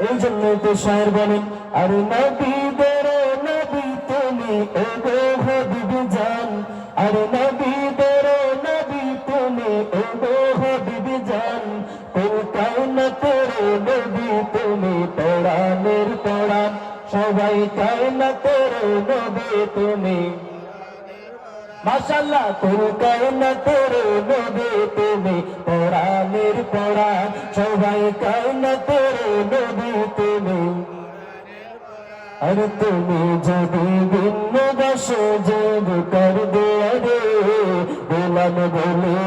এই জন্য তো শায়ের বলেন, আর নবীদের নবী তুমি ওগো হাবিব জান, আর নবীদের নবী তুমি ওগো হাবিব জান, কুল কায়নাতের নবী তুমি পরাণের পরাণ, সবাই কায়নাতের নবী তুমি মাশাআল্লাহ, কুল কায়নাতের নবী তুমি পরাণের পরাণ, সবাই কায়নাতের নবী তুমি। আর তুমি যদি ভিন্ন বসো যোগ কর দেয়ারে, গোলাম বলে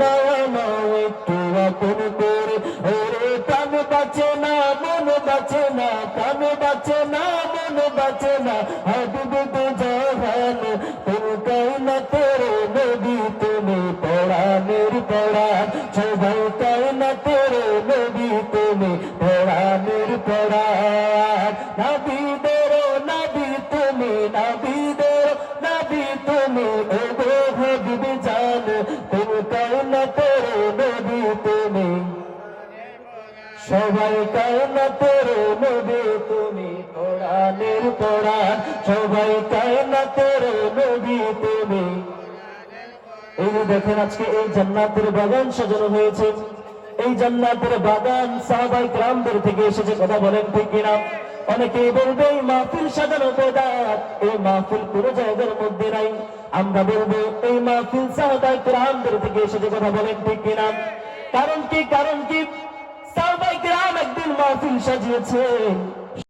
নাও একটু আপন করে, ওরে প্রাণ বাঁচে না মন বাঁচে না, প্রাণ বাঁচে না মন বাঁচে না, হাবিব তো জাহান, কুল কায়নাতের নবী তুমি পরাণের পরাণ, সবাই কায়নাতের নবী তুমি পরাণের পরাণ। নবীদের নবী তুমি, নবীদের নবী তুমি ওগো হাবিব জান, কুল কায়নাতের নবী তুমি, সবাই কায়নাতের নবী তুমি পরাণের পরাণ, সবাই কায়নাতের নবী তুমি। এই যে দেখেন আজকে এই জান্নাতের বাগান সাজানো হয়েছে, এই জান্নাতের বাগান সাহাবায়ে কেরামদের থেকে এসেছে, কথা বলেন ঠিক কিনা? অনেকেই বলবে এই মাহফিল সাজানো বেদাত, এই মাহফিল পুরো জায়গার মধ্যে নাই। আমরা বলবো এই মাহফিল সাহাবায়ে কেরামদের থেকে এসেছে, কথা বলেন ঠিক কিনা? কারণ কি? কারণ কি? সাহাবায়ে কেরাম একদিন মাহফিল সাজিয়েছেন,